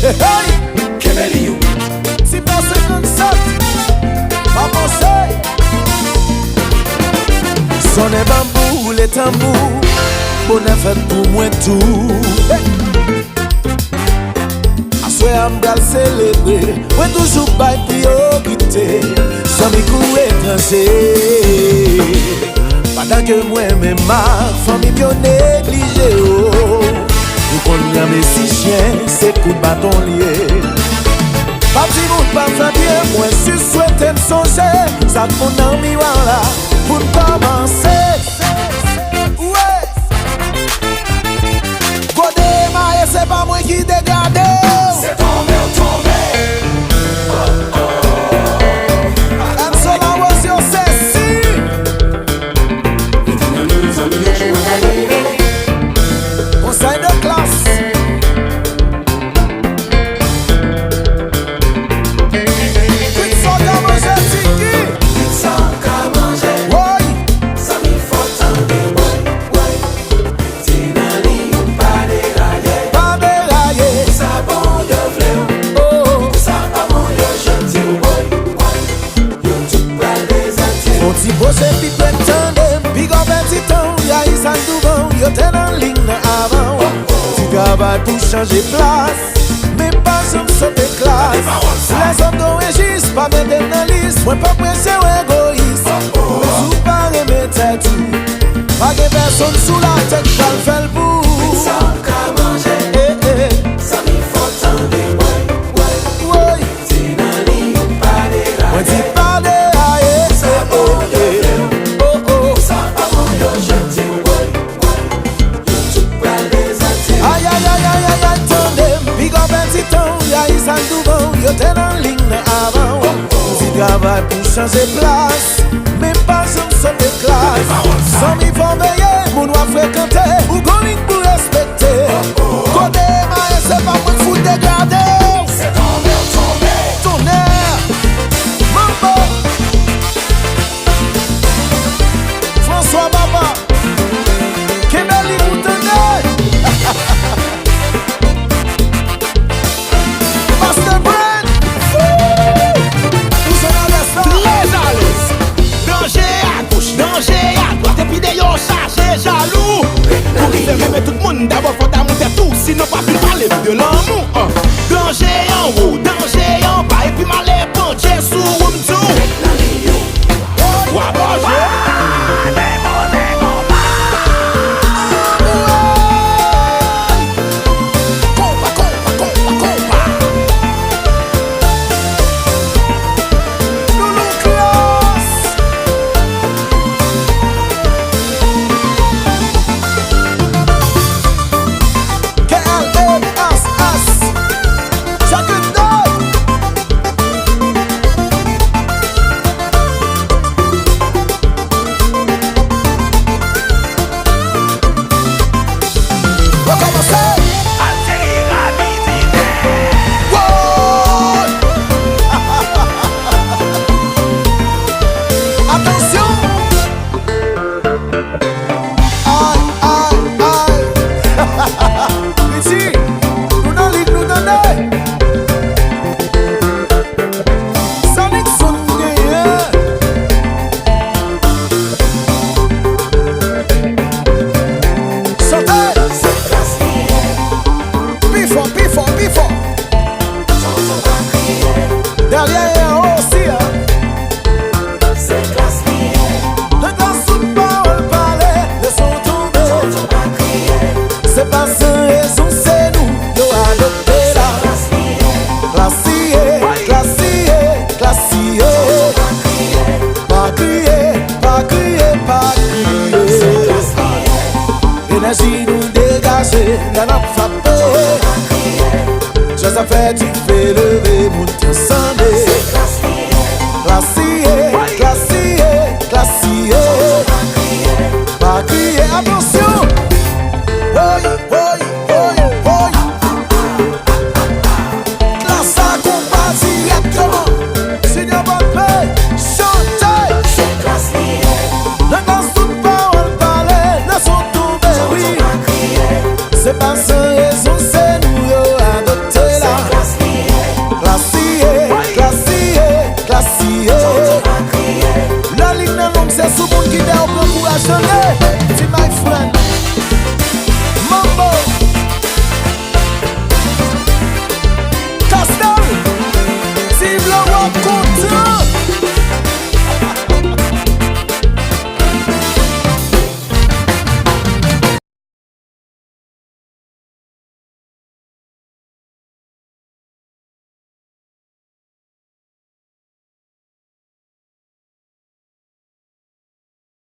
Hey, Kebeli ou. si pas 57, pas penser. Sonne bambou, les tambours, bonne fête pour moi tout. Hey. Assoy m'gal célébrer, moi toujours pas priorité. Sans mes coups étrangers. Pendant que moi-même ma famille bien négligée. Nous connaissons mes six chiens, c'est coup de bâton lié. Pas petit bout, pas fait bien, moi si souhaité me songer. Ça mon ami voilà, pour commencer. Ouais. Godé, ma c'est pas moi qui dégade. C'est tombé ou tombé. Conseil de classe. Pizza qu'à manger, Tiki. Pizza qu'à manger. Oui. Ça m'y faut tendre, ouais. Tinali, pas dérailler. Pas dérailler. Ça bon de fleur. Oh. Ça pas bon de gentil, ouais. Yo tout pral des attirs. On t'y bosse et puis prétendez. Big up un petit temps. Y'a eu ça souvent. Yo t'es dans ligne avant. Tu travailles pour changer place. Mais pas sans sauter classe. Les hommes d'on régissent. Pas mettre dans liste. Moi pas pressé ou égoïste. Mais ou pas remettre tout. Pas de personne sous la tête. Pas le faire le bout. Pizza qu'à manger. Ça m'y faut tendre, ouais. Tinali, pas Moi dérailler. dis pas de haïe. Ça bon de fleur. Oh oh. Ça pas bon de gentil, ouais. Yo tout pral des attirs. Aïe aïe aïe aïe aïe aïe. Tandem. Big up un petit temps. Y'a eu ça souvent. Yo t'es dans ligne avant. Tu travailles pour changer place. Mais pas sans sauter classe. Sans m'y faut veiller. Mon doit fréquenter. Ou going pour respecter. Côté ma c'est pas moi foutre dégrader. C'est tombé ou tombé. Tonnerre. Mambo. François Baba. Kebeli Moutonnet. Master Brand. Nous sommes à l'instant. Très à l'aise. Danger à gauche, danger à droite. Et puis des yo chargés jaloux. Pour y faire aimer tout le monde, d'abord faut monter tout. Sinon pas plus parler de l'amour. Danger en haut, danger en bas. Et puis malais penché sous room tout. Wa boje. Compa, compa, compa, compa. Loulou classe. K-L-A-S-S. Chacun d'eux. On va commencer. Wow. Attention. Aïe, aïe, aïe. Ici, nous dans l'île, nous dans l'œil. Sonic son Chantez. C'est classe liée. Pifon, pifon, pifon. Chanson pas crier. Derrière aussi, hein. C'est classe liée. Le gars sous parole parler, laissons tomber. Chanson pas crier. C'est pas sans raison, c'est nous, yo adopté là. Classe liée. Classier, classier, classier. Pas crier. Pas crier, pas crier, pas C'est crier. classe liée. Énergie nous dégager, y'en a frappé. Pas crier. Chose à faire, tu fais lever.